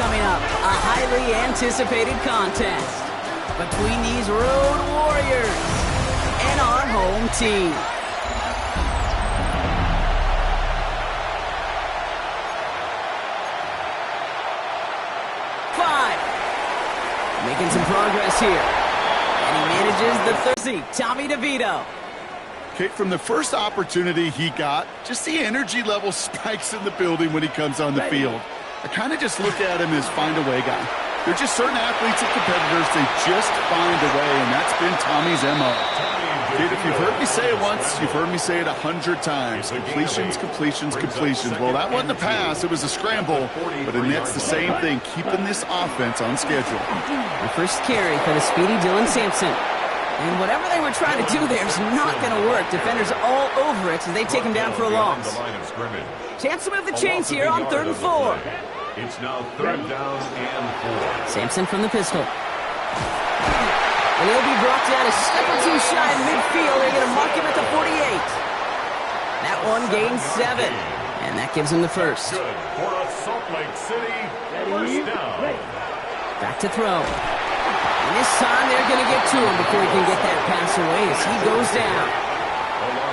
Coming up, a highly anticipated contest between these road warriors and our home team. Making some progress here. And he manages the 30. Tommy DeVito. Okay, from the first opportunity he got, just the energy level spikes in the building when he comes on the field. I kind of just look at him as find-a-way guy. They're just certain athletes and competitors, they just find a way, and that's been Tommy's MO. Kid, if you've heard me say it once, you've heard me say it 100 times. Completions, completions, completions. Well, that wasn't a pass, it was a scramble, but that's the same thing, keeping this offense on schedule. The first carry for the speedy Dylan Sampson. And whatever they were trying to do there is not going to work. Defenders all over it as they take him down for a loss. Chance to move the chains here on 3rd and 4. It's now 3rd down and 4. Sampson from the pistol. And he'll be brought down a step or two shy in midfield. They're going to mark him at the 48. That one gains 7. And that gives him the first. Good for a Salt Lake City first down. Back to throw. And this time they're going to get to him before he can get that pass away as he goes down.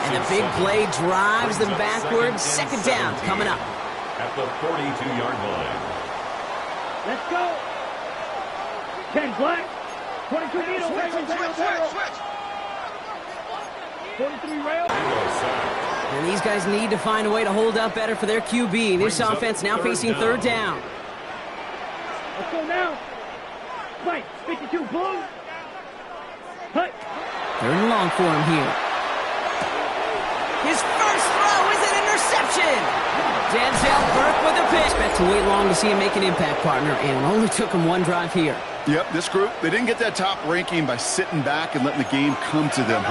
And the big play drives them backwards. 2nd down coming up. At the 42-yard line. Let's go. 10 black. 22 needle. Switch. 43 rail. And these guys need to find a way to hold up better for their QB. This offense now facing 3rd down. Let's go now. Right, 52 blue. Hut. 3rd and long for him here. His first throw is an interception. Denzel Burke with a pitch. Expect to wait long to see him make an impact, partner, and it only took him 1 drive here. Yep, this group, they didn't get that top ranking by sitting back and letting the game come to them,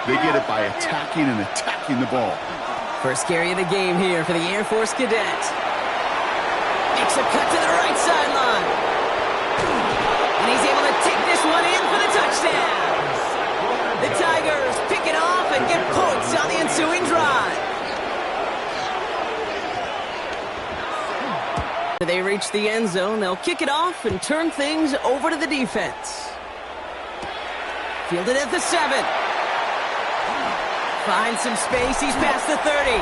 They get it by attacking the ball. First carry of the game here for the Air Force Cadet. Makes a cut to the right sideline. And he's able to take this one in for the touchdown. The Tigers pick it off and get points on the ensuing drive. They reach the end zone. They'll kick it off and turn things over to the defense. Fielded at the 7. Finds some space. He's past the 30.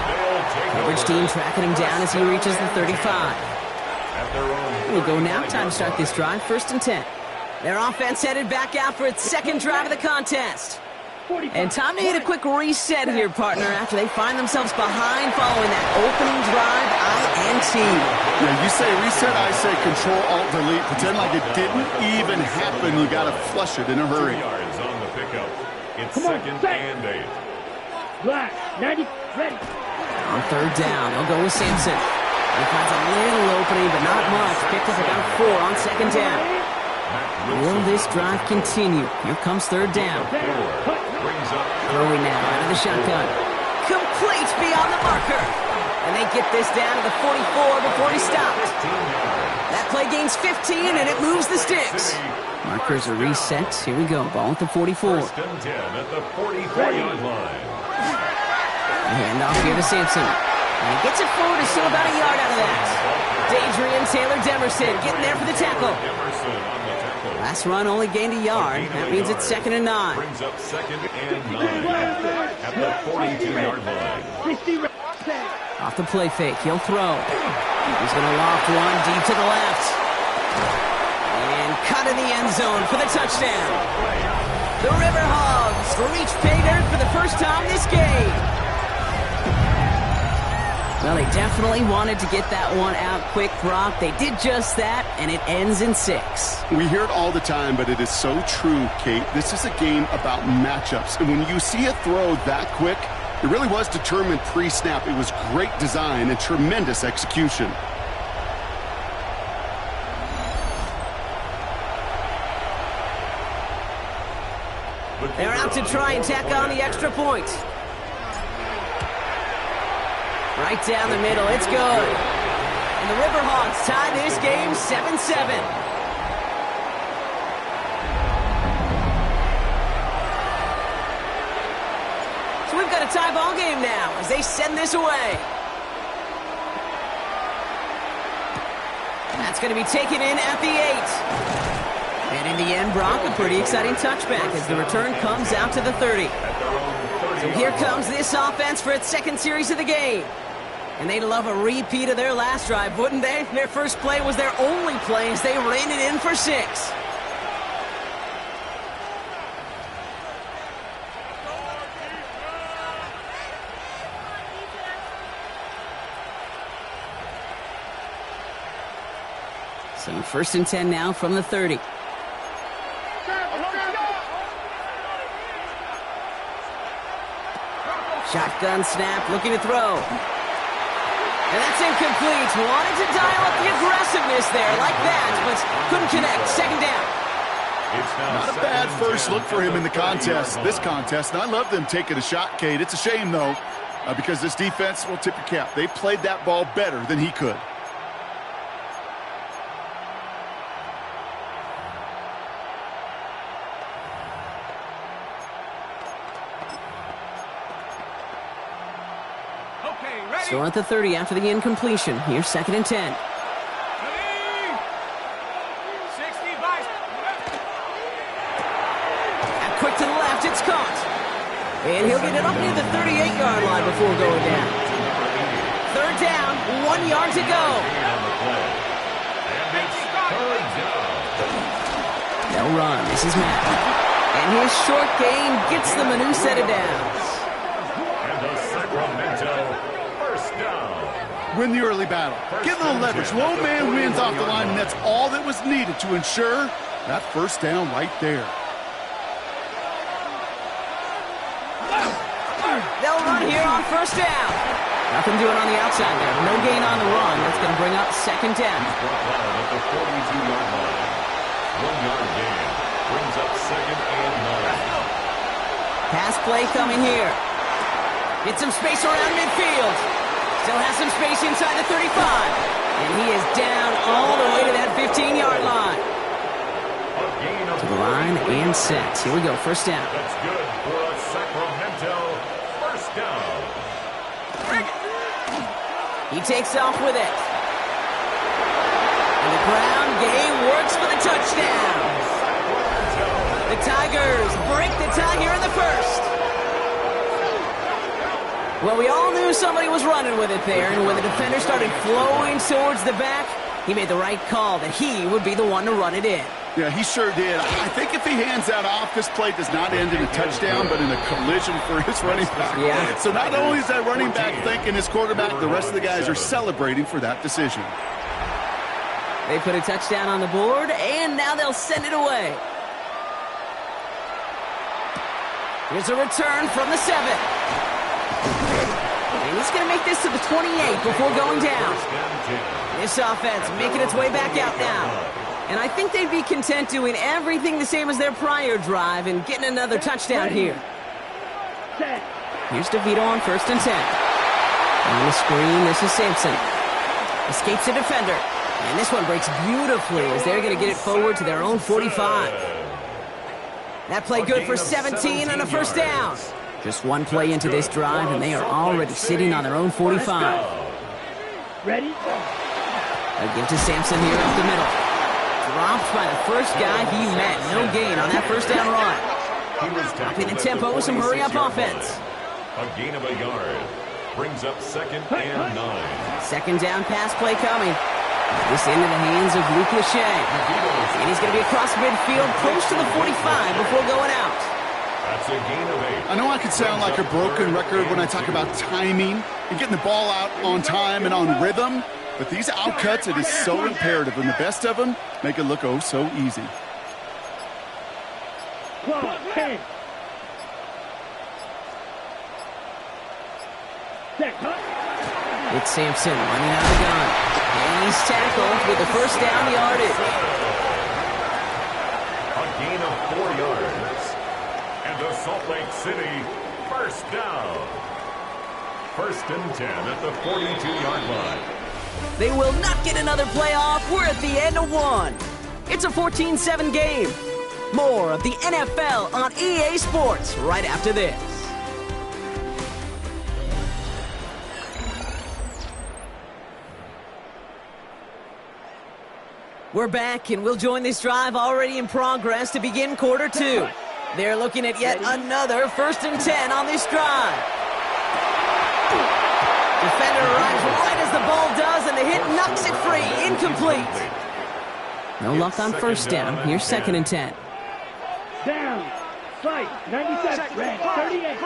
Coverage team tracking him down as he reaches the 35. We'll go now. Time to start this drive. 1st and 10. Their offense headed back out for its 2nd drive of the contest. And time to hit a quick reset here, partner, after they find themselves behind following that opening drive INT. Yeah, you say reset, I say Control-Alt-Delete. Pretend like it didn't even happen. You got to flush it in a hurry. 2 yards on the pickup. It's 2nd and 8. Black, 90, ready. On 3rd down, they'll go with Sampson. He finds a little opening, but not much. Picked up about 4 on 2nd down. Will this drive continue? Here comes 3rd down. Throwing now out of the shotgun. Complete beyond the marker. And they get this down to the 44 before he stopped. That play gains 15, and it moves the sticks. Markers are reset. Here we go. Ball at the 44. 1st and 10 at the 44-yard line. Hand off here to Sampson. And he gets it forward to still about a yard out of that. Dadrian Taylor Demerson getting there for the tackle. Last run only gained a yard. That means it's 2nd and 9. Brings up 2nd and 9 at the 42-yard line. Off the play fake. He'll throw. He's going to loft one deep to the left. And cut in the end zone for the touchdown. The Riverhogs reach pay dirt for the first time this game. Well, they definitely wanted to get that one out quick, Brock. They did just that, and it ends in 6. We hear it all the time, but it is so true, Kate. This is a game about matchups. And when you see a throw that quick, it really was determined pre-snap. It was great design and tremendous execution. They're out to try and tack on the extra point. Right down the middle, it's good. And the Riverhawks tie this game 7-7. So we've got a tie ball game now as they send this away. That's going to be taken in at the 8. And in the end, Brock, a pretty exciting touchback as the return comes out to the 30. So here comes this offense for its second series of the game. And they'd love a repeat of their last drive, wouldn't they? Their first play was their only play as they reined it in for 6. So 1st and 10 now from the 30. Shotgun snap, looking to throw. And that's incomplete. Wanted to dial up the aggressiveness there like that, but couldn't connect. 2nd down. Not a bad first look for him in the contest, this contest. And I love them taking a shot, Kate. It's a shame, though, because this defense will tip your cap. They played that ball better than he could. So at the 30 after the incompletion. Here's 2nd and 10. And quick to the left, it's caught. And he'll get it up near the 38-yard line before going down. 3rd down, 1 yard to go. They'll run. This is Matt. And his short gain gets them a new set of downs. And the Sacramento first down. Win the early battle. Get a little leverage. Low man wins off the line, and that's all that was needed to ensure that first down right there. They'll run here on 1st down. Nothing doing on the outside there. No gain on the run. That's going to bring up 2nd down. Brought down at the 42-yard line. 1-yard gain brings up 2nd and 9. Pass play coming here. Get some space around midfield. Still has some space inside the 35. And he is down all the way to that 15-yard line. To the line and set. Here we go, 1st down. That's good for a Sacramento first down. He takes off with it. And the ground game works for the touchdown. The Tigers break the tie here in the 1st. Well, we all knew somebody was running with it there, and when the defender started flowing towards the back, he made the right call that he would be the one to run it in. Yeah, he sure did. I think if he hands that off, this play does not end in a touchdown, but in a collision for his running back. Yeah. So not only is that running back thanking his quarterback, the rest of the guys are celebrating for that decision. They put a touchdown on the board, and now they'll send it away. Here's a return from the 7. And he's going to make this to the 28 before going down. This offense making its way back out now. And I think they'd be content doing everything the same as their prior drive and getting another touchdown here. Here's DeVito on 1st and 10. On the screen, this is Sampson. Escapes the defender. And this one breaks beautifully as they're going to get it forward to their own 45. That play good for 17 and a 1st down. Just one play into this drive, and they are already sitting on their own 45. Ready? They'll give to Sampson here up the middle. Dropped by the first guy he met. No gain on that 1st down run. Dropping the tempo with some hurry-up offense. A gain of a yard brings up 2nd and 9. 2nd down pass play coming. This into the hands of Luke Lachey. And he's going to be across midfield close to the 45 before going out. That's a gain of 8. I know I could sound like a broken record when I talk about timing and getting the ball out on time and on rhythm, but these outcuts, it is so imperative, and the best of them make it look oh so easy. Clock, 10. Set, cut. It's Sampson running out of the gun. And he's tackled with the 1st down yardage. A gain of 4 yards. And the Salt Lake City first down. 1st and 10 at the 42-yard line. They will not get another playoff. We're at the end of 1. It's a 14-7 game. More of the NFL on EA Sports right after this. We're back, and we'll join this drive already in progress to begin quarter two. They're looking at yet another 1st and 10 on this drive. Defender arrives right as the ball does, and the hit knocks it free. Incomplete. No luck on 1st down. Here's 2nd and 10. Down. Strike. 97. Red. 38.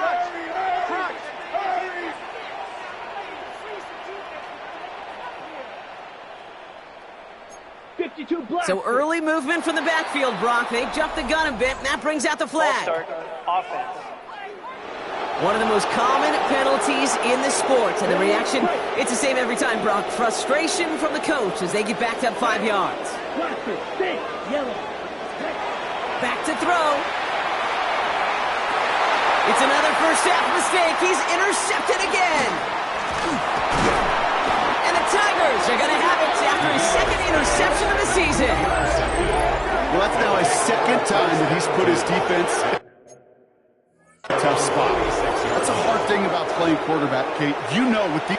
So early movement from the backfield, Brock. They jumped the gun a bit, and that brings out the flag. Offense. One of the most common penalties in the sport. And the reaction, it's the same every time, Brock. Frustration from the coach as they get backed up 5 yards. Back to throw. It's another first half mistake. He's intercepted again. And the Tigers are going to have it after his 2nd interception of the season. Well, that's now his 2nd time that he's put his defense in a tough spot. That's a hard thing about playing quarterback, Kate. You know with the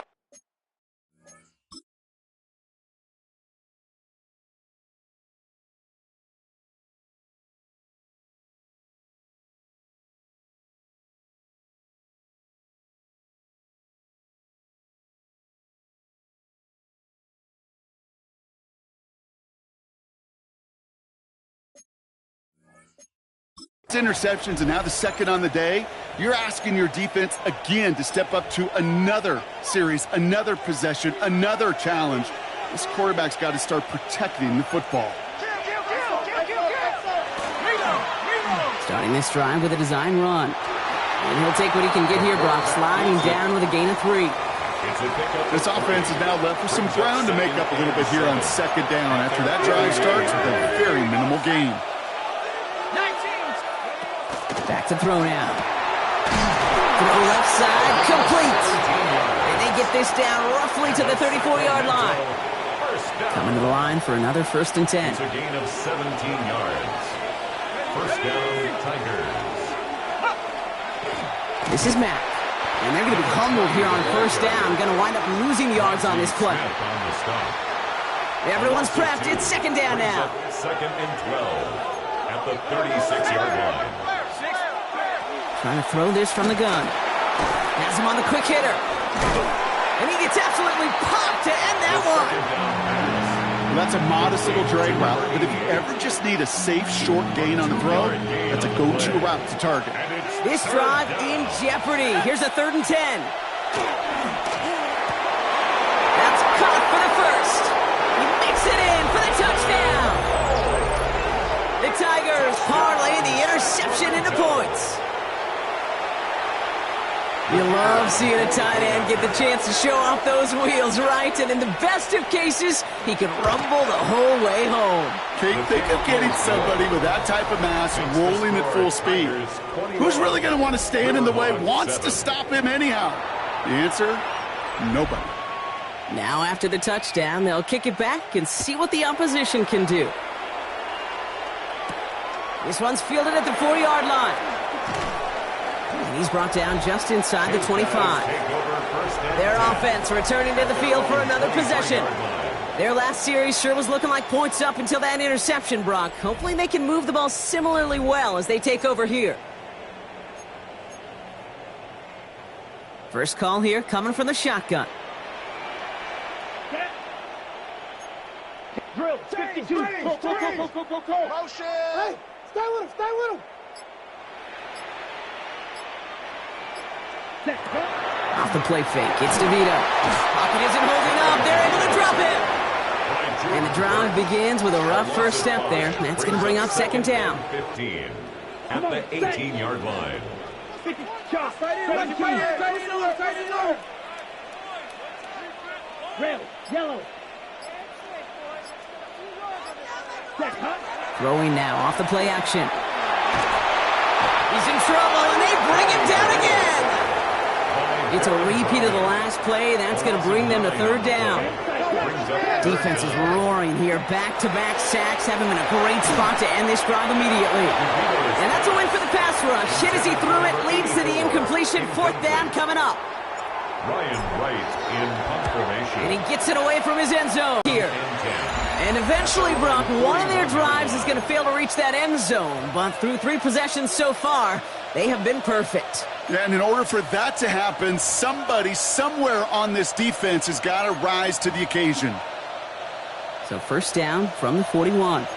interceptions and now the 2nd on the day, you're asking your defense again to step up to another series, another possession, another challenge. This quarterback's got to start protecting the football. Starting this drive with a design run. And he'll take what he can get here, Brock, sliding down with a gain of 3. This offense is now left with some ground to make up a little bit here on 2nd down after that drive starts with a very minimal gain. Back to throw now. Throw left side, complete. And they get this down roughly to the 34-yard line. Coming to the line for another 1st and 10. It's a gain of 17 yards. 1st down, Tigers. This is Mack. And they're going to be humbled here on 1st down. Going to wind up losing yards on this play. Everyone's prepped. It's 2nd down now. 2nd and 12 at the 36-yard line. Trying to throw this from the gun. Has him on the quick hitter. And he gets absolutely popped to end that one. Well, that's a modest little drag route, but if you ever just need a safe, short gain on the throw, that's a go-to route to target. This drive in jeopardy. Here's a 3rd and 10. That's caught for the 1st. He makes it in for the touchdown. The Tigers parlay the interception into points. You love seeing a tight end get the chance to show off those wheels, right? And in the best of cases, he can rumble the whole way home. Kate, think of getting somebody with that type of mass rolling at full speed. Who's really going to want to stand in the way, wants to stop him anyhow? The answer, nobody. Now after the touchdown, they'll kick it back and see what the opposition can do. This one's fielded at the 4-yard line. And he's brought down just inside the 25. Their offense returning to the field for another possession. Their last series sure was looking like points up until that interception, Brock. Hopefully they can move the ball similarly well as they take over here. First call here coming from the shotgun. Drill. 52. Go. Motion. Hey, stay with him. Off the play fake, it's DeVito. Pocket isn't holding up, they're able to drop him. And the drive begins with a rough first step there. That's going to bring up 2nd down. 15 at the 18-yard line. Red, yellow. Throwing now off the play action. He's in trouble, and they bring him down again. It's a repeat of the last play. That's going to bring them to 3rd down. Defense is roaring here. Back-to-back sacks have him in a great spot to end this drive immediately. And that's a win for the pass rush. Hit as he threw it, leads to the incompletion. 4th down coming up. Ryan Wright in punt formation. And he gets it away from his end zone here. And eventually, Brock, one of their drives is going to fail to reach that end zone. But through 3 possessions so far, they have been perfect. Yeah, and in order for that to happen, somebody somewhere on this defense has got to rise to the occasion. So first down from the 41.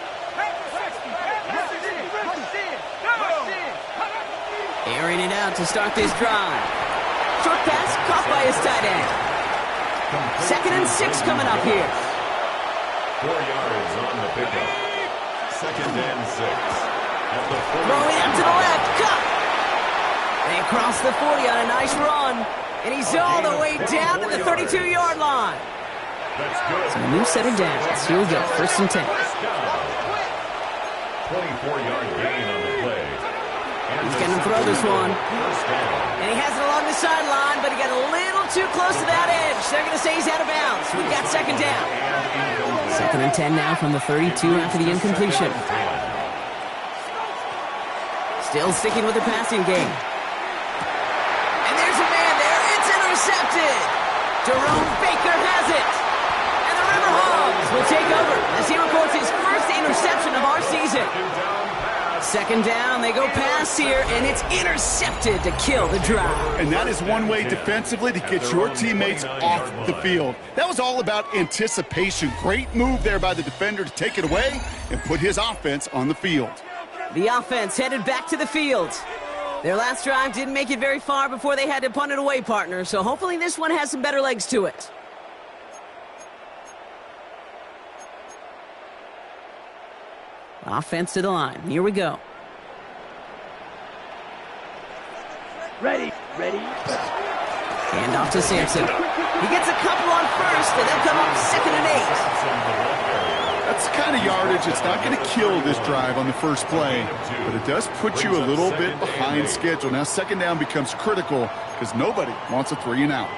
Airing it out to start this drive. Short pass caught by his tight end. 2nd and 6 coming up here. 4 yards on the pickup. 2nd and 6. At the 40. Throwing out to the left. Cut! They cross the 40 on a nice run. And he's all the way down to the 32-yard line. That's good. So a new set of downs. Here we go. 1st and 10. 24-yard gain on the play. He's going to throw this one. First down. And he has it along the sideline, but he got a little too close to that edge. They're going to say he's out of bounds. We've got 2nd down. 2nd and 10 now from the 32 after the incompletion. Still sticking with the passing game. And there's a man there. It's intercepted. Jerome Baker has it. And the River Hogs will take over as he records his first interception of our season. 2nd down, they go pass here, and it's intercepted to kill the drive. And that is one way defensively to get your teammates off the field. That was all about anticipation. Great move there by the defender to take it away and put his offense on the field. The offense headed back to the field. Their last drive didn't make it very far before they had to punt it away, partner, so hopefully this one has some better legs to it. Offense to the line. Here we go. Ready. Hand off to Sampson. He gets a couple on first, and they'll come up 2nd and 8. That's the kind of yardage that's not going to kill this drive on the first play, but it does put you a little bit behind schedule. Now 2nd down becomes critical because nobody wants a 3 and out.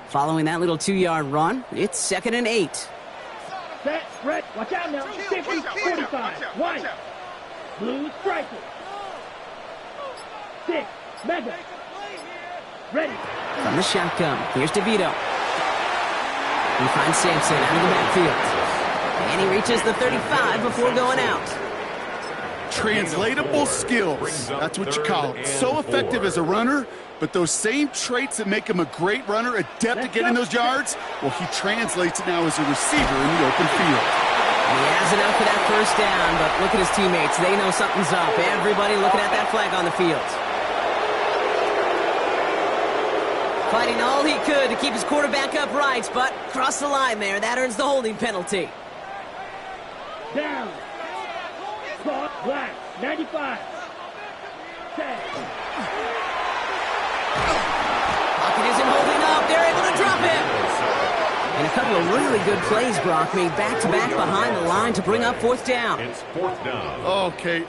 Following that little 2-yard run, it's 2nd and 8. Set, red, watch out now. 50, 45, white. Blue striker. 6, mega. Ready. From the shotgun, here's DeVito. He finds Sampson out of the backfield. And he reaches the 35 before going out. Translatable skills, that's what you call it. So effective as a runner, but those same traits that make him a great runner, adept at getting those yards, well, he translates it now as a receiver in the open field. And he has enough for that first down, but look at his teammates. They know something's up. Everybody looking at that flag on the field. Fighting all he could to keep his quarterback upright, but crossed the line there. That earns the holding penalty. Down. Black, 95. Set. Pocket isn't holding up. They're able to drop him. And a couple of really good plays, Brock, made back-to-back behind the line to bring up 4th down. It's 4th down. Okay.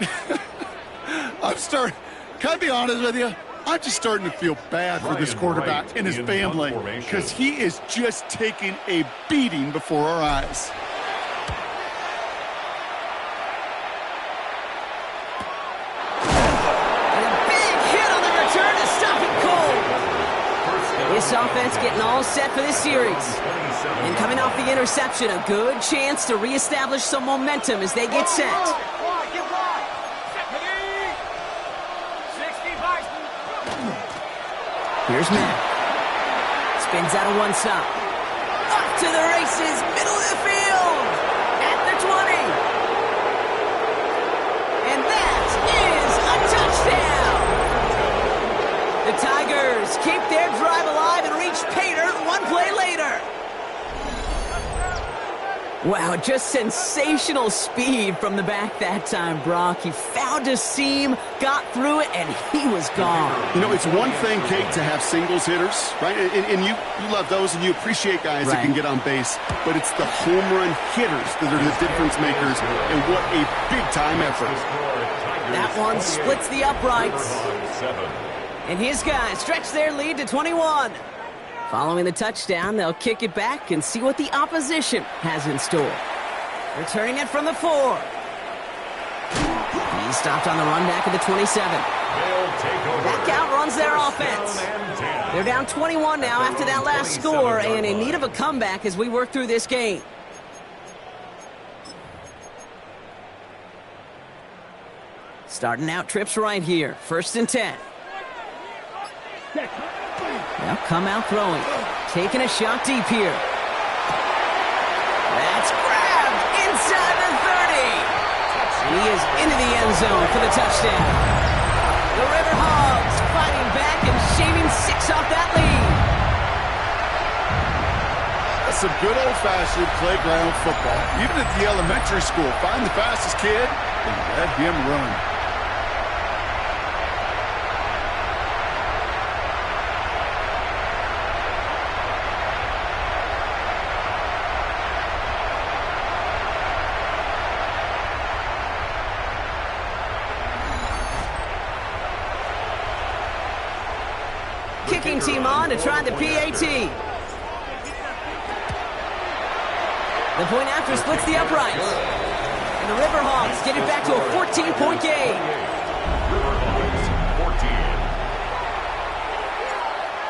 Can I be honest with you? I'm just starting to feel bad for this quarterback and his family because he is just taking a beating before our eyes. This offense getting all set for this series. And coming off the interception, a good chance to reestablish some momentum as they get set. Here's Matt. Spins out of one side. Up to the races, middle of the field. At the 20. And that is a touchdown. The Tigers keep their drive alive and reach Pater 1 play later. Wow, just sensational speed from the back that time, Brock. He found a seam, got through it, and he was gone. You know, it's one thing, Kate, to have singles hitters, right? And you love those, and you appreciate guys that can get on base. But it's the home run hitters that are the difference makers, and what a big-time effort. That one splits the uprights. And his guys stretch their lead to 21. Following the touchdown, they'll kick it back and see what the opposition has in store. Returning it from the 4. He stopped on the run back at the 27. Back out runs their offense. They're down 21 now after that last score and in need of a comeback as we work through this game. Starting out trips right here. 1st and 10. They'll come out throwing. Taking a shot deep here. That's grabbed inside the 30. And he is into the end zone for the touchdown. The Riverhawks fighting back and shaving 6 off that lead. That's some good old-fashioned playground football. Even at the elementary school, find the fastest kid and let him run. Kicking team on to try the PAT. The point after splits the uprights. And the Riverhawks get it back to a 14-point game. Riverhawks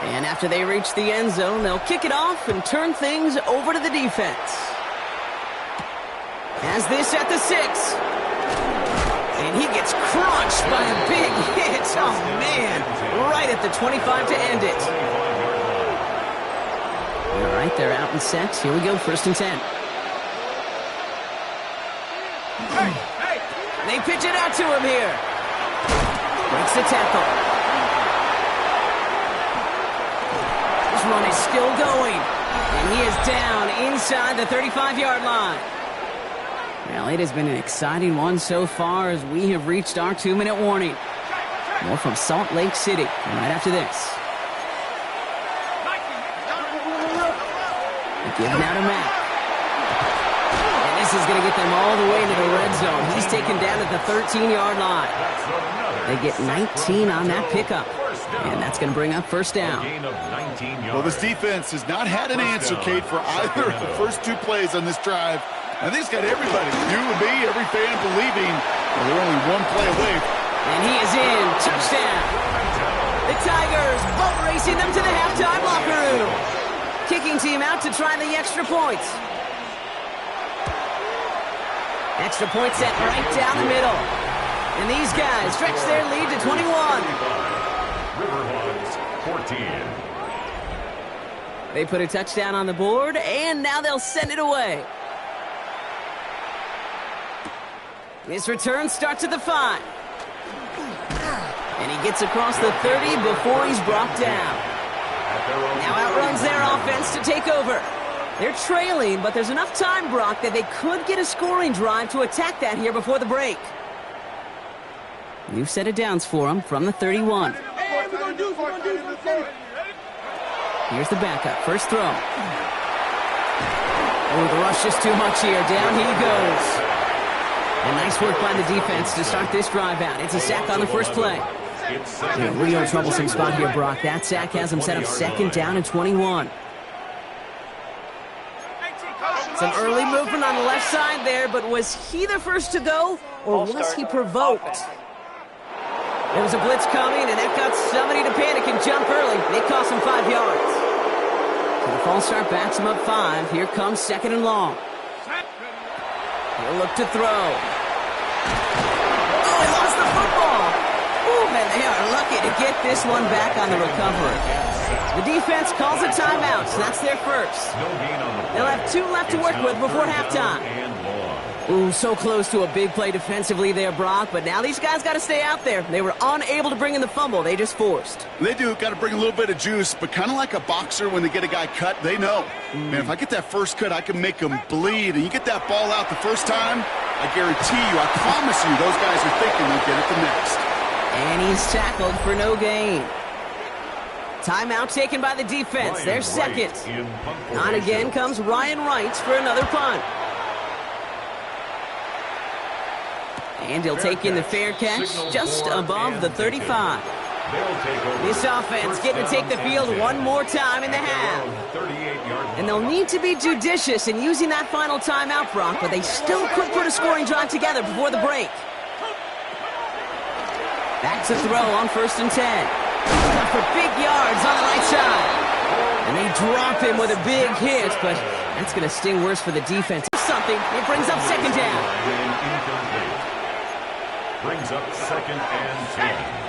14. And after they reach the end zone, they'll kick it off and turn things over to the defense. Has this at the 6. And he gets crunched by a big hit. Oh, man. Right at the 25 to end it. All right, they're out and set. Here we go, 1st and 10. They pitch it out to him here. Breaks the tackle. This run is still going. And he is down inside the 35-yard line. Well, it has been an exciting one so far as we have reached our 2-minute warning. More from Salt Lake City right after this. Giving out a Mac. And this is going to get them all the way into the red zone. He's taken down at the 13-yard line. They get 19 on that pickup. And that's going to bring up 1st down. Well, this defense has not had an answer, Kate, for either of the first 2 plays on this drive. I think it's got everybody, you and me, every fan believing they're only 1 play away. And he is in. Touchdown. The Tigers boat racing them to the halftime locker room. Kicking team out to try the extra points. Extra point set right down the middle. And these guys stretch their lead to 21. Riverhawks 14. They put a touchdown on the board, and now they'll send it away. This return starts at the 5. And he gets across the 30 before he's brought down. Now outruns their offense to take over. They're trailing, but there's enough time, Brock, that they could get a scoring drive to attack that here before the break. New set of downs for them from the 31. Here's the backup. First throw. Oh, the rush is too much here. Down he goes. And nice work by the defense to start this drive out. It's a sack on the first play. A real troublesome spot here, Brock. That sack has him set up 2nd down and 21. Some early movement on the left side there, but was he the first to go, or was he provoked? There was a blitz coming, and that got somebody to panic and jump early. It cost him 5 yards. So the false start backs him up 5. Here comes 2nd and long. He'll look to throw. Oh, he lost the football. Oh, man, they are lucky to get this one back on the recovery. The defense calls a timeout, so that's their first. They'll have 2 left to work with before halftime. Ooh, so close to a big play defensively there, Brock, but now these guys got to stay out there. They were unable to bring in the fumble. They just forced. They do. Got to bring a little bit of juice, but kind of like a boxer when they get a guy cut, they know. Man, if I get that first cut, I can make them bleed. And you get that ball out the first time, I guarantee you, I promise you, those guys are thinking they'll get it the next. And he's tackled for no gain. Timeout taken by the defense. Their second. On again comes Ryan Wright for another punt. And he'll take in the fair catch just above the 35. This offense getting to take the field one more time in the half. And they'll need to be judicious in using that final timeout, Brock, but they still could put a scoring drive together before the break. Back to throw on 1st and 10. for big yards on the right side. And they drop him with a big hit, but that's going to sting worse for the defense. Something. It brings up second down. Incomplete. Brings up 2nd and 10.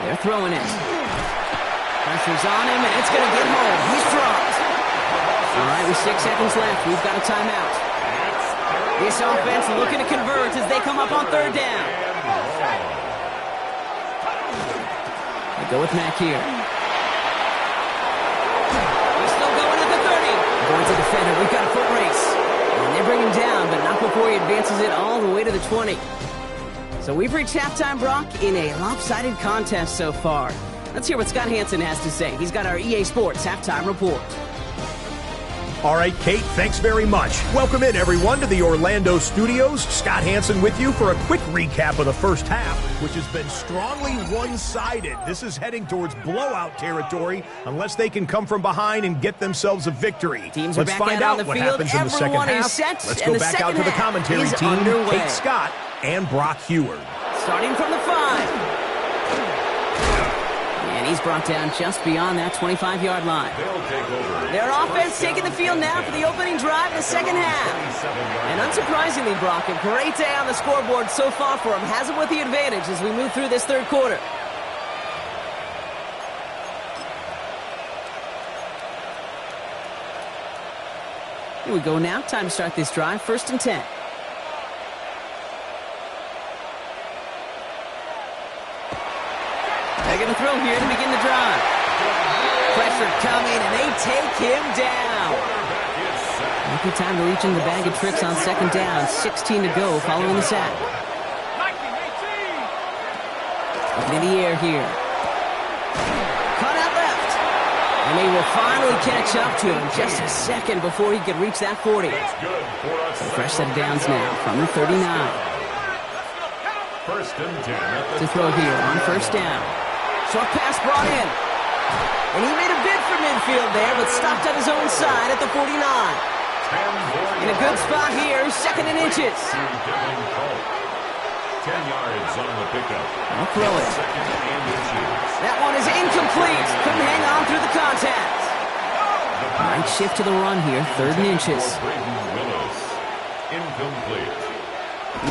They're throwing it. Pressure's on him, and it's going to get home. He's dropped. All right, with 6 seconds left, we've got a timeout. This offense looking to convert as they come up on 3rd down. They go with Mack here. He's still going at the 30. Going to defend it. We've got a foot race. And they bring him down, but not before he advances it all the way to the 20. So we've reached halftime, Brock, in a lopsided contest so far. Let's hear what Scott Hansen has to say. He's got our EA Sports halftime report. All right, Kate, thanks very much. Welcome in, everyone, to the Orlando studios. Scott Hansen with you for a quick recap of the first half, which has been strongly one-sided. This is heading towards blowout territory unless they can come from behind and get themselves a victory. Teams Let's are back find out out on the what field. happens in the second Everyone is half. set, Let's and go the back out to the second commentary half is team, underway. Kate Scott and Brock Heward. Starting from the 5. And he's brought down just beyond that 25-yard line. They'll take over. Their offense taking the field now for the opening drive of the second half. And unsurprisingly, Brock, a great day on the scoreboard so far for him. Has him with the advantage as we move through this 3rd quarter. Here we go now. Time to start this drive. 1st and 10. They're going to throw here to begin the drive. Pressure coming, and they take him down. Good time to reach into the bag of tricks on 2nd down. 16 to go following the sack. Up in the air here. Cut out left. And they will finally catch up to him just a second before he could reach that 40. So fresh set of downs now from the 39. 1st and 10. To throw here on 1st down. Short pass brought in. And he made a bid for midfield there, but stopped at his own side at the 49. In a good spot here, 2nd and inches. 10 yards on the pickup. I'll throw it. 2nd and inches. That one is incomplete. Couldn't hang on through the contact. Nice shift to the run here, 3rd and inches. Braden Willis. Incomplete.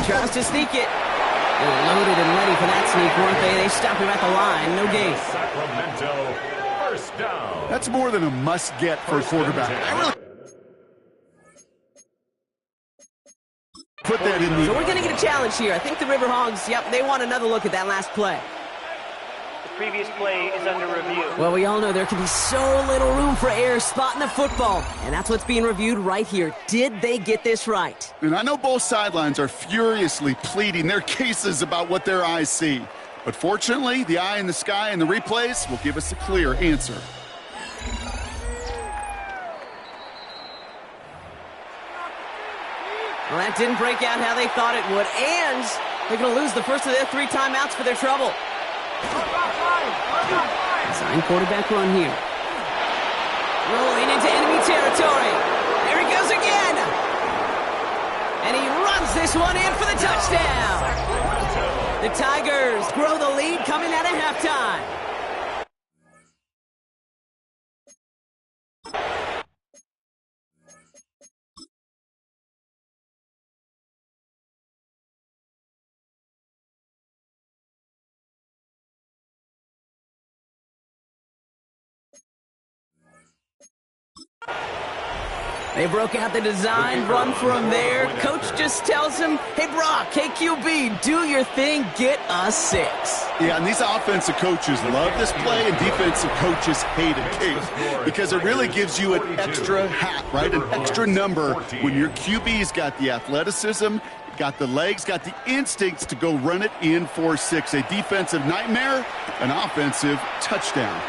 He tries to sneak it. They were loaded and ready for that sneak, weren't they? They stopped him at the line. No gain. Sacramento. 1st down. That's more than a must-get for a quarterback. I really put that in the... So we're going to get a challenge here. I think the River Hogs, yep, they want another look at that last play. The previous play is under review. Well, we all know there can be so little room for error spotting the football. And that's what's being reviewed right here. Did they get this right? And I know both sidelines are furiously pleading their cases about what their eyes see. But fortunately, the eye in the sky and the replays will give us a clear answer. Well, that didn't break out how they thought it would. And they're going to lose the first of their 3 timeouts for their trouble. Design quarterback run here. Rolling into enemy territory. There he goes again. And he runs this one in for the touchdown. The Tigers grow the lead coming out of halftime. They broke out the design, run from there. Coach just tells him, hey, Brock, hey, QB, do your thing, get us 6. Yeah, and these offensive coaches love this play, and defensive coaches hate it, because it really gives you an extra hat, right? An extra number when your QB's got the athleticism, got the legs, got the instincts to go run it in for 6. A defensive nightmare, an offensive touchdown.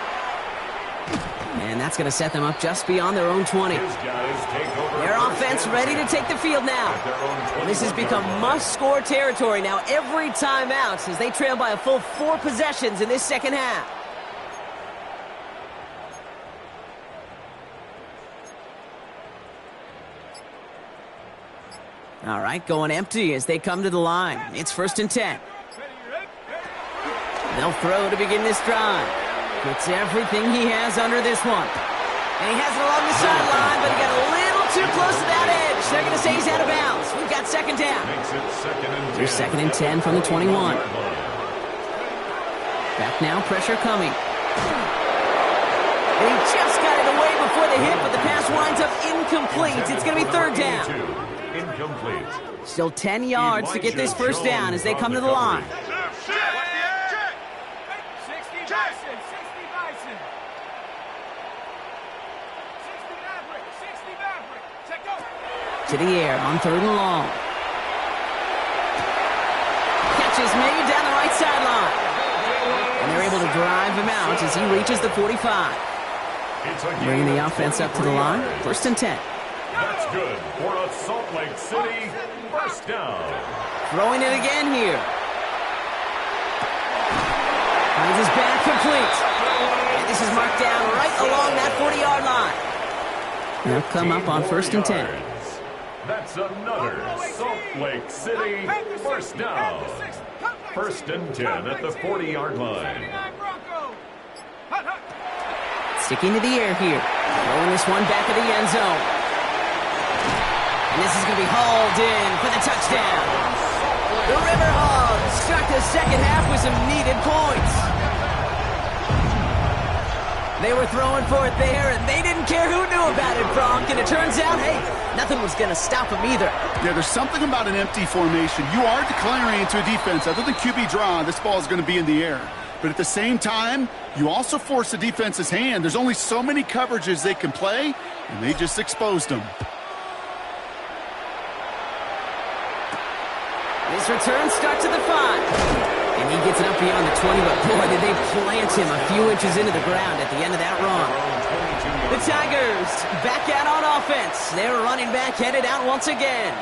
And that's going to set them up just beyond their own 20. Their offense ready to take the field now. And this has become must-score territory now every time out as they trail by a full 4 possessions in this second half. All right, going empty as they come to the line. It's 1st and 10. They'll throw to begin this drive. Puts everything he has under this one. And he has it along the sideline, but he got a little too close to that edge. They're going to say he's out of bounds. We've got second down. Here's 2nd and 10 from the 21. Back now, pressure coming. And he just got it away before the hit, but the pass winds up incomplete. It's going to be 3rd down. Incomplete. Still 10 yards to get this first down as they come to the line. To the air on 3rd and long. Catch is made down the right sideline. And they're able to drive him out as he reaches the 45. Bringing the offense up to the line. 1st and 10. That's good for a Salt Lake City first down. Throwing it again here. Finds his back complete. And this is marked down right along that 40-yard line. They'll come up on 1st and 10. That's another Salt Lake City first down. 1st and 10 at the 40-yard line. Sticking to the air here. Throwing this one back of the end zone. And this is going to be hauled in for the touchdown. The River Hogs start the second half with some needed points. They were throwing for it there, and they didn't care who knew about it, Bronk. And it turns out, hey, nothing was going to stop them either. Yeah, there's something about an empty formation. You are declaring into a defense. Other than QB draw, this ball is going to be in the air. But at the same time, you also force the defense's hand. There's only so many coverages they can play, and they just exposed them. This return starts at the 5. And he gets it up beyond the 20, but boy, did they plant him a few inches into the ground at the end of that run. The Tigers back out on offense. Their running back headed out once again.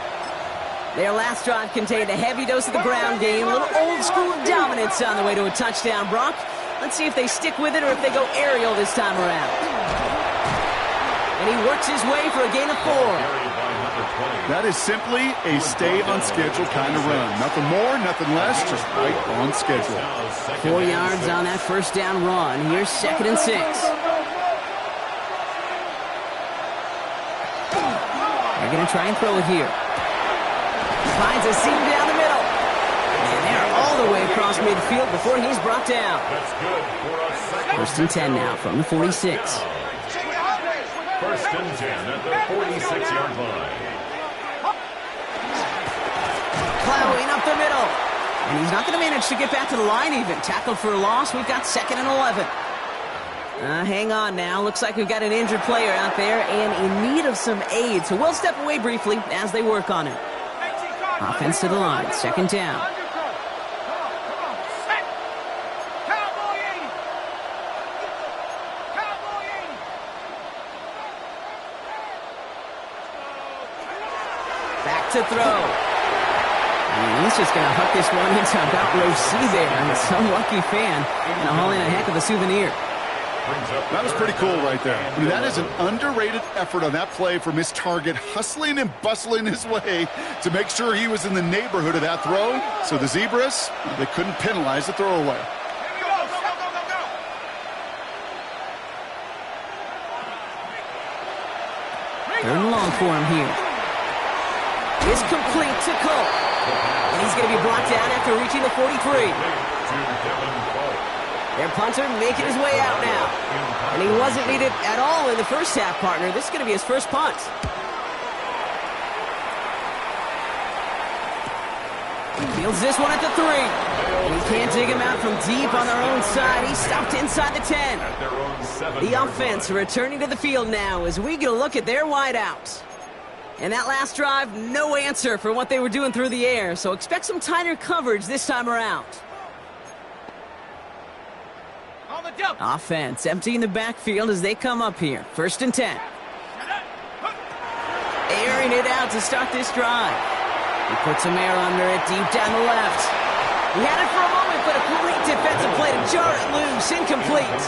Their last drive contained a heavy dose of the ground game, a little old-school dominance on the way to a touchdown, Brock. Let's see if they stick with it or if they go aerial this time around. And he works his way for a gain of 4. That is simply a stay-on-schedule kind of run. Nothing more, nothing less, just right on schedule. 4 yards on that first down run. Here's 2nd and 6. They're going to try and throw it here. Finds a seam down the middle. And they're all the way across midfield before he's brought down. First and 10 now from the 46. 1st and 10 at the 46-yard line. Plowing up the middle. And he's not going to manage to get back to the line even. Tackled for a loss. We've got 2nd and 11. Hang on now. Looks like we've got an injured player out there and in need of some aid. So we'll step away briefly as they work on it. Offense to the line. 2nd down. Back to throw. And he's just going to huck this one into about row C there. And some lucky fan and haul in a heck of a souvenir. That was pretty cool right there. I mean, that is an underrated effort on that play from his target, hustling and bustling his way to make sure he was in the neighborhood of that throw. So the Zebras, they couldn't penalize the throwaway. Third and long for him here. It's complete to Cole. And he's going to be brought down after reaching the 43. Their punter making his way out now. And he wasn't needed at all in the first half, partner. This is going to be his first punt. Fields this one at the 3. And he can't dig him out from deep on their own side. He stopped inside the 10. The offense returning to the field now as we get a look at their wideouts. And that last drive, no answer for what they were doing through the air. So expect some tighter coverage this time around. Offense emptying the backfield as they come up here. 1st and 10. Airing it out to start this drive. He puts some air under it deep down the left. He had it for a moment, but a great defensive play to jar it loose. Incomplete.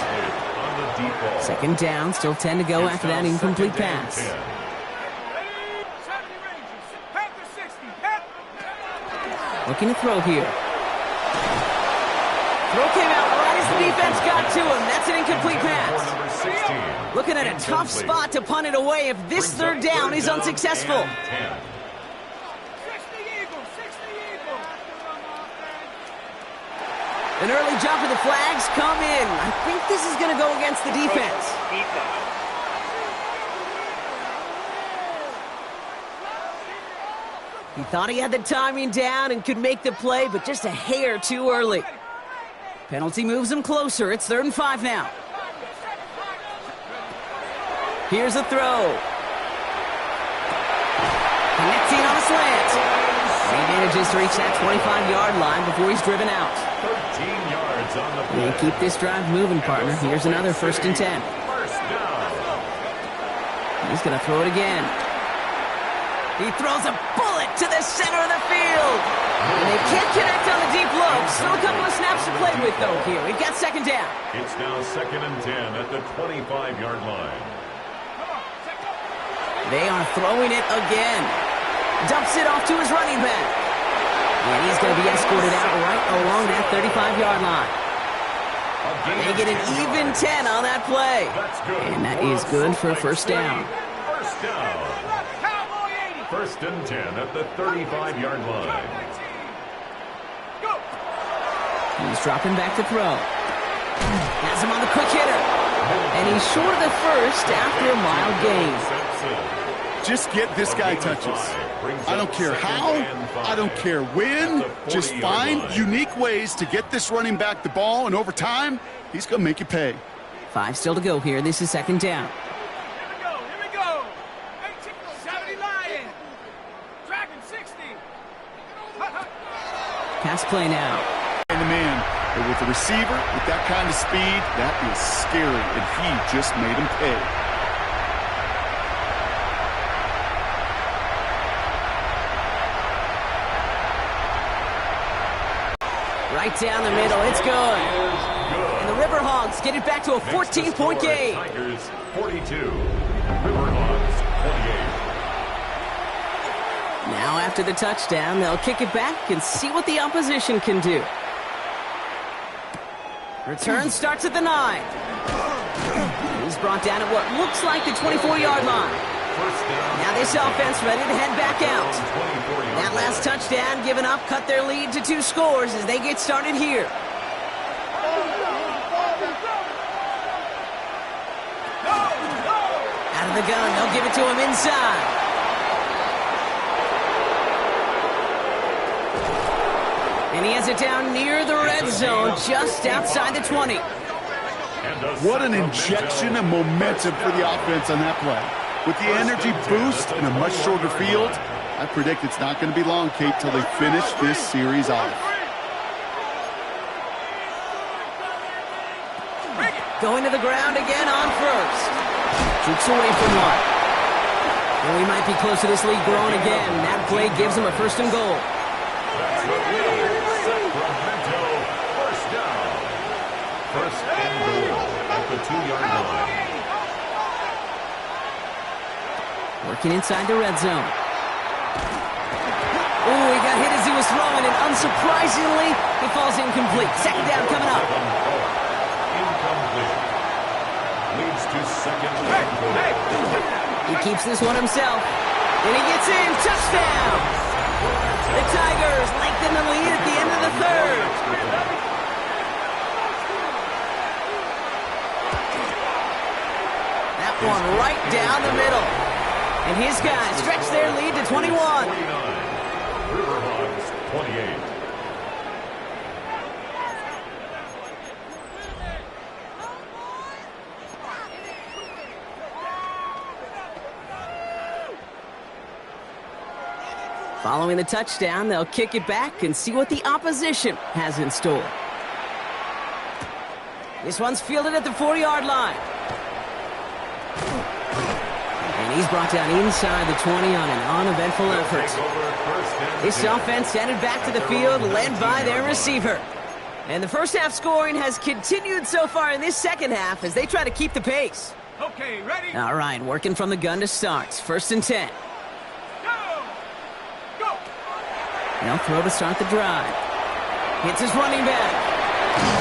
2nd down, still 10 to go after that incomplete pass. Looking to throw here. Throw came out right as the defense got to him. That's an incomplete pass. Looking at a tough spot to punt it away if this third down is unsuccessful. An early jump of the flags come in. I think this is going to go against the defense. He thought he had the timing down and could make the play, but just a hair too early. Penalty moves him closer. It's 3rd and 5 now. Here's a throw. Connecting on a slant. He manages to reach that 25-yard line before he's driven out. 13 yards on the play. And keep this drive moving, partner. Here's another 1st and 10. First down. He's going to throw it again. He throws a bullet to the center of the field. And they can't connect on the deep look. Still a couple of snaps to play with, though, here. We've got 2nd down. It's now 2nd and 10 at the 25-yard line. They are throwing it again. Dumps it off to his running back. And he's going to be escorted out right along that 35-yard line. They get an even 10 on that play. And that is good for a 1st down. First down. 1st and 10 at the 35-yard line. He's dropping back to throw. Has him on the quick hitter. And he's short of the 1st after a mild gain. Just get this guy touches. I don't care how, I don't care when. Just find unique ways to get this running back the ball, and over time, he's going to make you pay. 5 still to go here. This is 2nd down. Pass play now. And the man, but with the receiver, with that kind of speed, that is scary, and he just made him pay. Right down the middle, it's good. And the Riverhawks get it back to a 14-point game. Tigers 42, Riverhawks 28. Now after the touchdown, they'll kick it back and see what the opposition can do. Return starts at the 9. He's brought down at what looks like the 24-yard line. Now this offense ready to head back out. That last touchdown given up cut their lead to 2 scores as they get started here. Out of the gun, they'll give it to him inside. And he has it down near the red zone, just outside the 20. What an injection of momentum for the offense on that play. With the energy boost and a much shorter field, I predict it's not going to be long, Kate, till they finish this series off. Going to the ground again on 1st. Shoots away from 1. Well, he might be close to this lead growing again. That play gives him a 1st and goal. Sacramento, first down. 1st and goal at the 2-yard line. Working inside the red zone. Oh, he got hit as he was throwing, and unsurprisingly, it falls incomplete. 2nd down coming up. Incomplete. Leads to 2nd and goal. He keeps this one himself, and he gets in. Touchdown! The Tigers lengthen the lead at the end of the 3rd. That one right down the middle. And his guys stretch their lead to 21. 49. Riverhawks 28. Following the touchdown, they'll kick it back and see what the opposition has in store. This one's fielded at the 40-yard line. And he's brought down inside the 20 on an uneventful effort. This offense headed back to the field, led by their receiver. And the first half scoring has continued so far in this second half as they try to keep the pace. Okay, ready? All right, working from the gun to start. 1st and 10. They'll throw to start the drive. Hits his running back.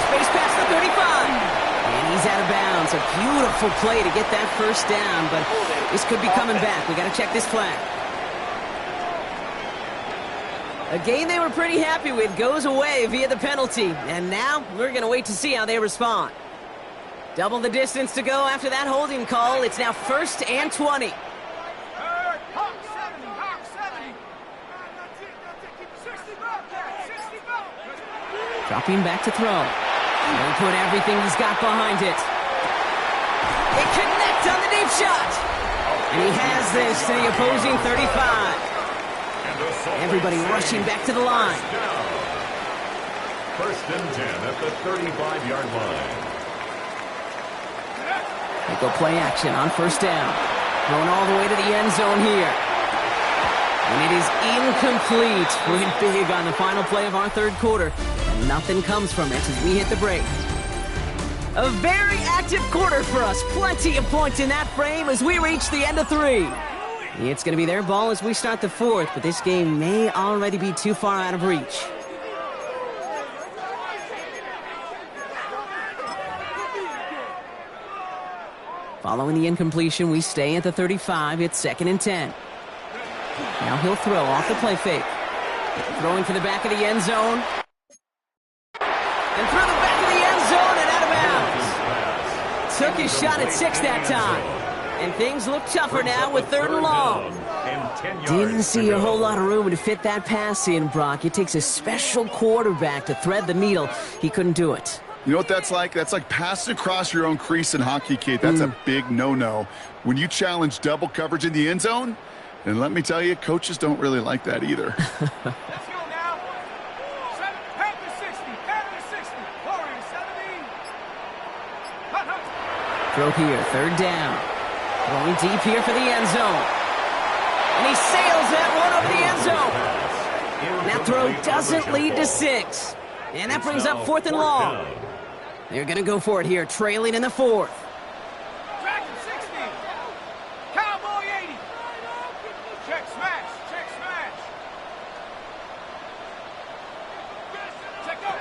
Space past the 35. And he's out of bounds. A beautiful play to get that first down, but this could be coming back. We got to check this flag. A game they were pretty happy with goes away via the penalty. And now we're going to wait to see how they respond. Double the distance to go after that holding call. It's now 1st and 20. Dropping back to throw. He'll put everything he's got behind it. They connect on the deep shot. And he has this to the opposing 35. Everybody rushing back to the line. 1st and 10 at the 35-yard line. They go play action on 1st down. Going all the way to the end zone here. And it is incomplete. Went big on the final play of our 3rd quarter. And nothing comes from it as we hit the break. A very active quarter for us. Plenty of points in that frame as we reach the end of 3. It's going to be their ball as we start the 4th, but this game may already be too far out of reach. Following the incompletion, we stay at the 35. It's 2nd and 10. Now he'll throw off the play fake. Throwing to the back of the end zone. And through the back of the end zone and out of bounds. Took his shot at 6 that time. And things look tougher now with 3rd and long. Didn't see a whole lot of room to fit that pass in, Brock. It takes a special quarterback to thread the needle. He couldn't do it. You know what that's like? That's like passing across your own crease in hockey, Kate. That's a big no-no. When you challenge double coverage in the end zone, and let me tell you, coaches don't really like that either. Let's go now. 7-60. 7-60. Warriors 70. Throw here, 3rd down. Throwing deep here for the end zone. And he sails that one over the end zone. That throw doesn't lead to 6. And that brings up 4th and long. They're going to go for it here, trailing in the 4th. Dragon 60. Cowboy 80. Check smash. Check smash. Check go.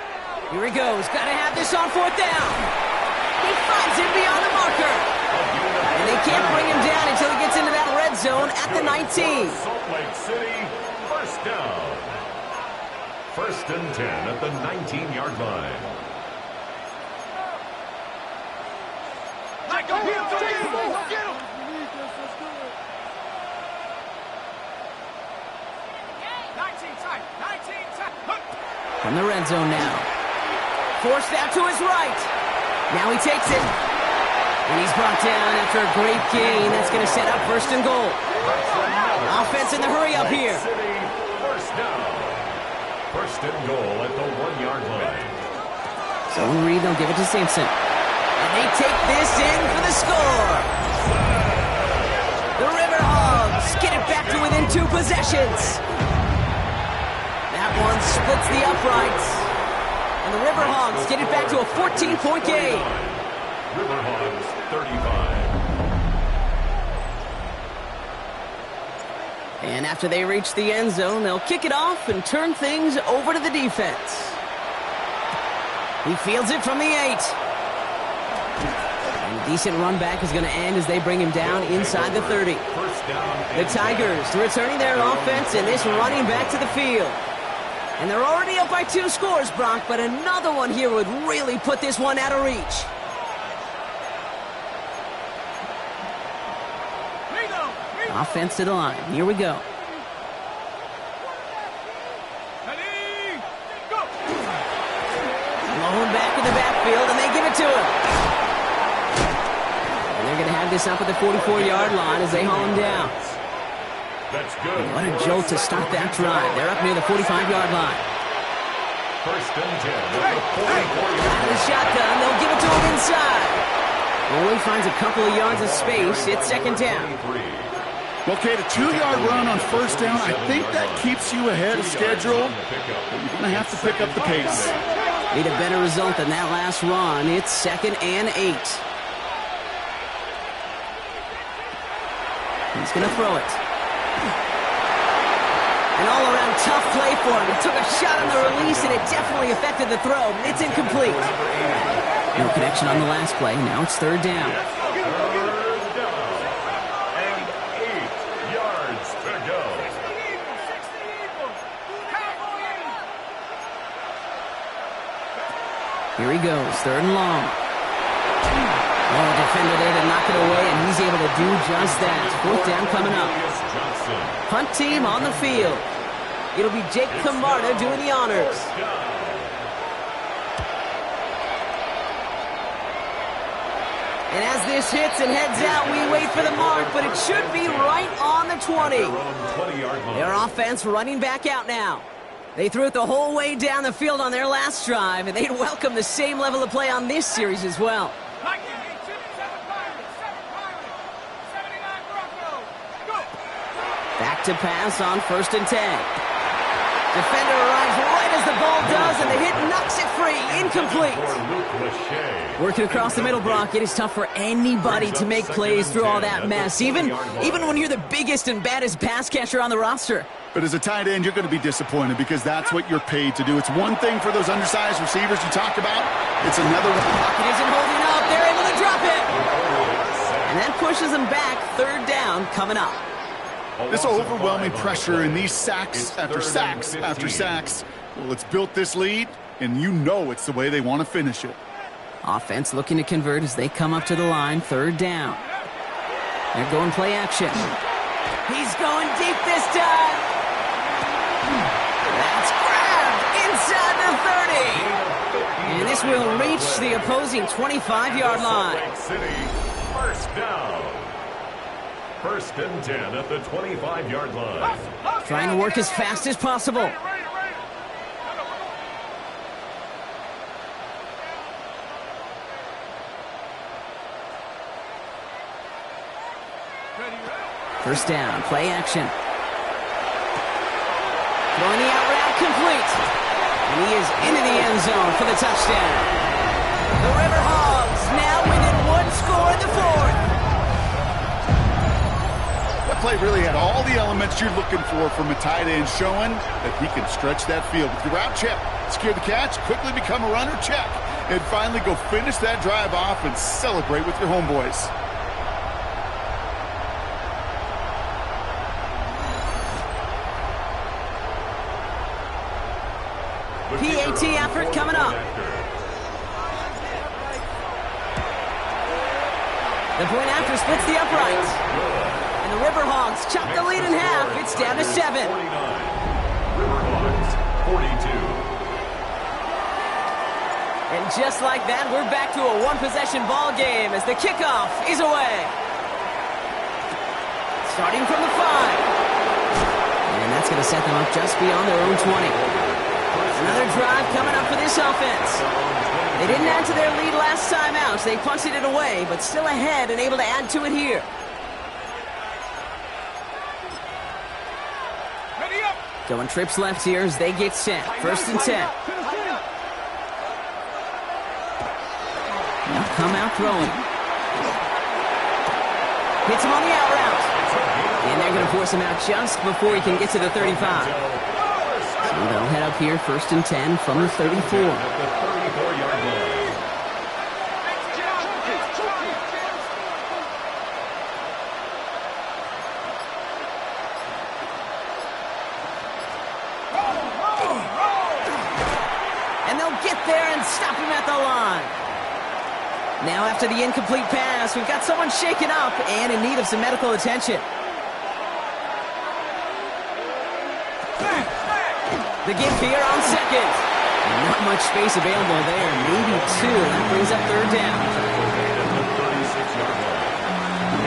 Here he goes. Got to have this on 4th down. He finds him beyond the marker. And they can't bring him down until he gets into that red zone at the 19. Salt Lake City, 1st down. 1st and 10 at the 19-yard line. Go get him. Get him. From the red zone now. Forced out to his right. Now he takes it. And he's brought down after a great gain. That's going to set up 1st and goal. Offense in the hurry up here. 1st down. 1st and goal at the 1-yard line. Zone read, they'll give it to Simpson. And they take this in for the score. The Riverhogs get it back to within 2 possessions. That one splits the uprights. And the Riverhogs get it back to a 14-point game. Riverhogs 35. And after they reach the end zone, they'll kick it off and turn things over to the defense. He fields it from the 8. And a decent run back is going to end as they bring him down inside the 30. The Tigers returning their offense and this running back to the field. And they're already up by 2 scores, Brock, but another one here would really put this one out of reach. Offense to the line. Here we go. Blown back in the backfield, and they give it to him. And they're going to have this up at the 44-yard line as they haul him down. That's good. What a jolt to start that drive. They're up near the 45-yard line. 1st and 10 at the 44-yard line. The shotgun, they'll give it to him inside. Only finds a couple of yards of space. It's 2nd down. Well, Kate, a 2-yard run on 1st down, I think that keeps you ahead of schedule. But you're going to have to pick up the pace. Need a better result than that last run. It's 2nd and 8. He's going to throw it. And An all-around tough play for him. He took a shot on the release, and it definitely affected the throw. It's incomplete. No connection on the last play. Now it's third down. Third down. And 8 yards to go. Here he goes, third and long. Oh, defender there to knock it away, and he's able to do just that. Fourth down coming up. Punt team on the field. It'll be Jake Camarda doing the honors. And as this hits and heads out, we wait for the mark, but it should be right on the 20. Their offense running back out now. They threw it the whole way down the field on their last drive, and they'd welcome the same level of play on this series as well. Back to pass on 1st and 10. Defender arrives right as the ball does, and the hit knocks it free. Incomplete. Working across the middle, Brock, it is tough for anybody to make plays through all that mess, even when you're the biggest and baddest pass catcher on the roster. But as a tight end, you're going to be disappointed because that's what you're paid to do. It's one thing for those undersized receivers you talk about. It's another one. Pocket isn't holding up. They're able to drop it. And that pushes them back. Third down coming up. This overwhelming pressure and these sacks after sacks after sacks. Well, it's built this lead, and you know it's the way they want to finish it. Offense looking to convert as they come up to the line. Third down. They're going play action. He's going deep this time. That's grabbed inside the 30. And this will reach the opposing 25-yard line. First down. 1st and 10 at the 25-yard line. Trying to work as fast as possible. First down, play action. Throwing the out route complete. And he is into the end zone for the touchdown. The Riverhogs now within 1 score in the 4th. That play really had all the elements you're looking for from a tight end, showing that he can stretch that field. With your route check, secure the catch, quickly become a runner check, and finally go finish that drive off and celebrate with your homeboys. PAT effort coming up. The point after splits the uprights. And the Riverhogs chop the lead in half. It's down to 7. Riverhogs, 42. And just like that, we're back to a one-possession ball game as the kickoff is away. Starting from the 5. And that's going to set them up just beyond their own 20. Another drive coming up for this offense. They didn't add to their lead last time out. They punted it away, but still ahead and able to add to it here. Going trips left here as they get set. 1st and 10. Now come out throwing. Hits him on the out route. And they're going to force him out just before he can get to the 35. So they'll head up here, 1st and 10 from the 34. At the 34-yard line. And they'll get there and stop him at the line. Now after the incomplete pass, we've got someone shaken up and in need of some medical attention. The give here on 2nd. Not much space available there. Maybe 2. That brings up 3rd down. At the 36-yard line.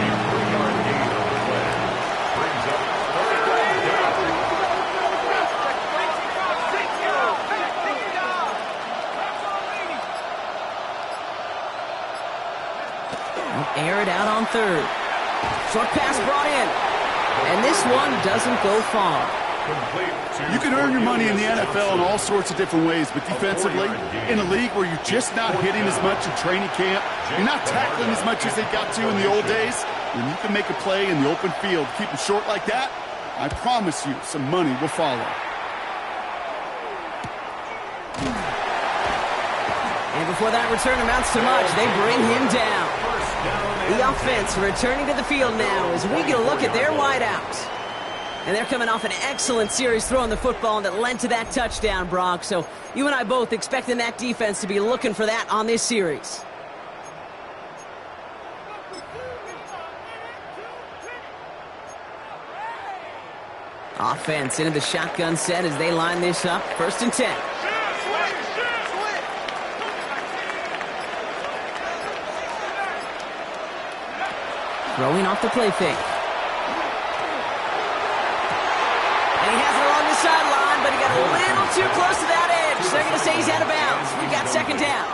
A 3-yard gain on the play. Brings up 3rd down. They'll air it out on 3rd. Short pass brought in. And this one doesn't go far. You can earn your money in the NFL in all sorts of different ways, but defensively, in a league where you're just not hitting as much in training camp, you're not tackling as much as they got to in the old days, when you can make a play in the open field, keep them short like that, I promise you, some money will follow. And before that return amounts to much, they bring him down. The offense returning to the field now as we get a look at their wideouts. And they're coming off an excellent series throwing the football that led to that touchdown, Brock. So you and I both expecting that defense to be looking for that on this series. Offense into the shotgun set as they line this up. 1st and 10. Throwing off the play fake. And he has it along the sideline, but he got a little too close to that edge. They're going to say he's out of bounds. We've got 2nd down.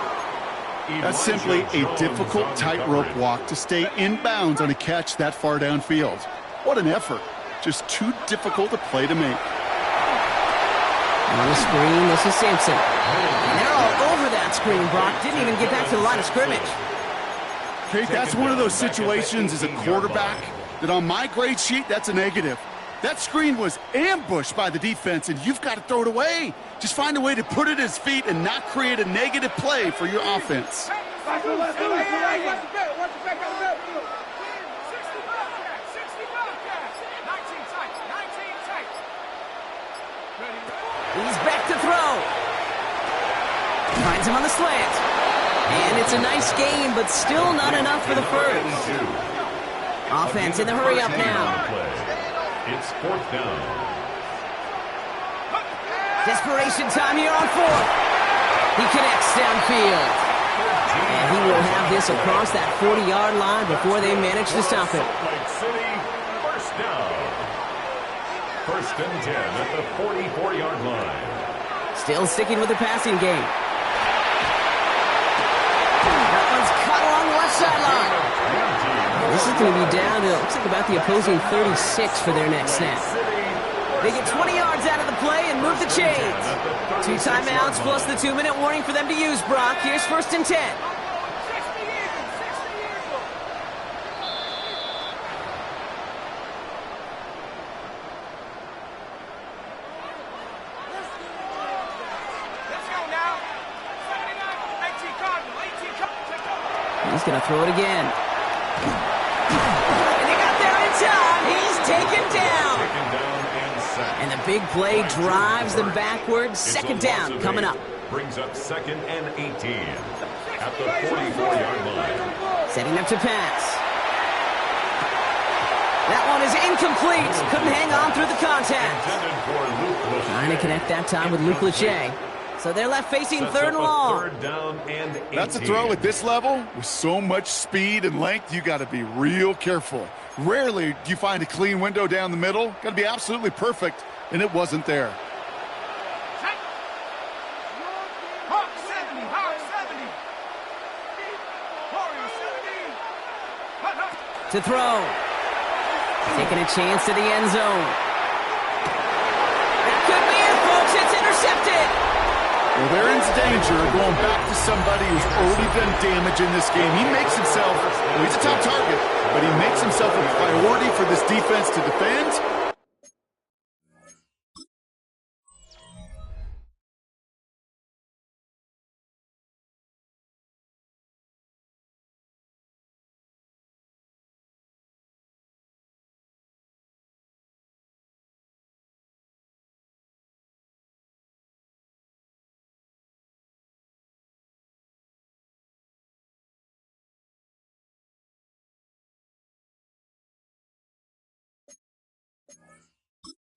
That's simply a difficult tightrope walk to stay in bounds on a catch that far downfield. What an effort. Just too difficult a play to make. On the screen, this is Sampson. And they're all over that screen, Brock. Didn't even get back to the line of scrimmage. Okay, that's one of those situations as a quarterback that on my grade sheet, that's a negative. That screen was ambushed by the defense, and you've got to throw it away. Just find a way to put it at his feet and not create a negative play for your offense. He's back to throw. Finds him on the slant. And it's a nice game, but still not enough for the first. Offense in the hurry up now. It's 4th down. Desperation time here on 4th. He connects downfield. And he will have this across that 40-yard line before they manage to stop it. Salt Lake City, 1st down. 1st and 10 at the 44-yard line. Still sticking with the passing game. That one's caught along the left sideline. This is going to be down to, looks like about the opposing 36 for their next snap. They get 20 yards out of the play and move the chains. 2 timeouts plus the 2-minute warning for them to use, Brock. Here's 1st and 10. He's going to throw it again. And he got there in time. He's taken down. And the big play drives them backwards. 2nd down coming up. Brings up 2nd and 18 at the 44-yard line. Setting up to pass. That one is incomplete. Couldn't hang on through the contact. Trying to connect that time with Luke Lachey. So they're left facing 3rd and long. 3rd down and 18. That's a throw at this level. With so much speed and length, you got to be real careful. Rarely do you find a clean window down the middle. Got to be absolutely perfect, and it wasn't there. To throw. Taking a chance to the end zone. That could be it, folks. It's intercepted. Well, they're in danger of going back to somebody who's already done damage in this game. He makes himself, well, he's a top target, but he makes himself a priority for this defense to defend.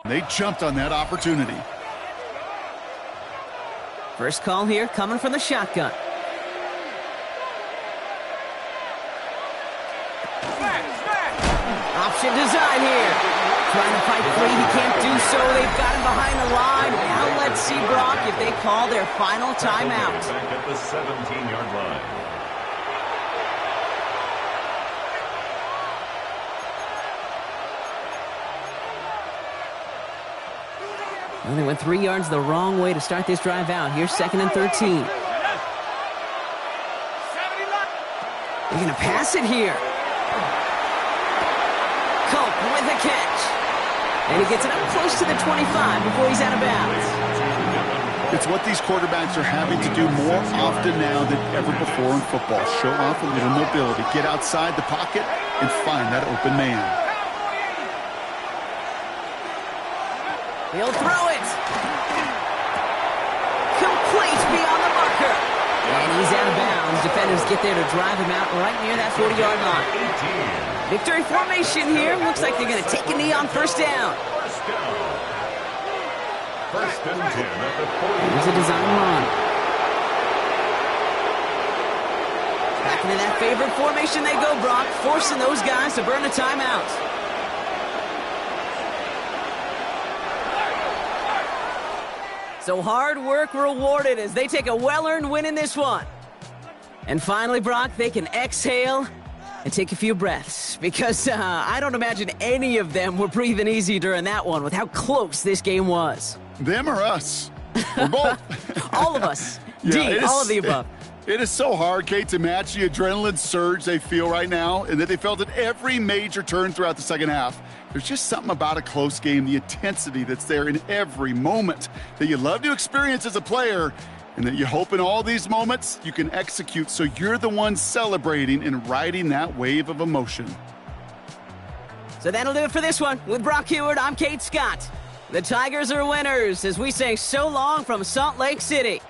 They jumped on that opportunity. First call here coming from the shotgun. Option design here. Trying to fight free. He can't do so. They've got him behind the line. Now let's see, Brock, if they call their final timeout. Back at the 17-yard line. Well, they went 3 yards the wrong way to start this drive out. Here's 2nd and 13. They're going to pass it here. Cope with a catch. And he gets it up close to the 25 before he's out of bounds. It's what these quarterbacks are having to do more often now than ever before in football. Show off a little mobility. Get outside the pocket and find that open man. He'll throw it. Complete beyond the marker. And he's out of bounds. Defenders get there to drive him out right near that 40-yard line. Victory formation here. Looks like they're going to take a knee on first down. First and 10 at the 40. Here's a design run. Back into that favorite formation they go, Brock, forcing those guys to burn a timeout. So hard work rewarded as they take a well-earned win in this one. And finally, Brock, they can exhale and take a few breaths because I don't imagine any of them were breathing easy during that one with how close this game was. Them or us? We're both. All of us. Yeah, all of the above. It is so hard, Kate, to match the adrenaline surge they feel right now and that they felt at every major turn throughout the second half. There's just something about a close game, the intensity that's there in every moment that you love to experience as a player and that you hope in all these moments you can execute so you're the one celebrating and riding that wave of emotion. So that'll do it for this one. With Brock Heward, I'm Kate Scott. The Tigers are winners as we say so long from Salt Lake City.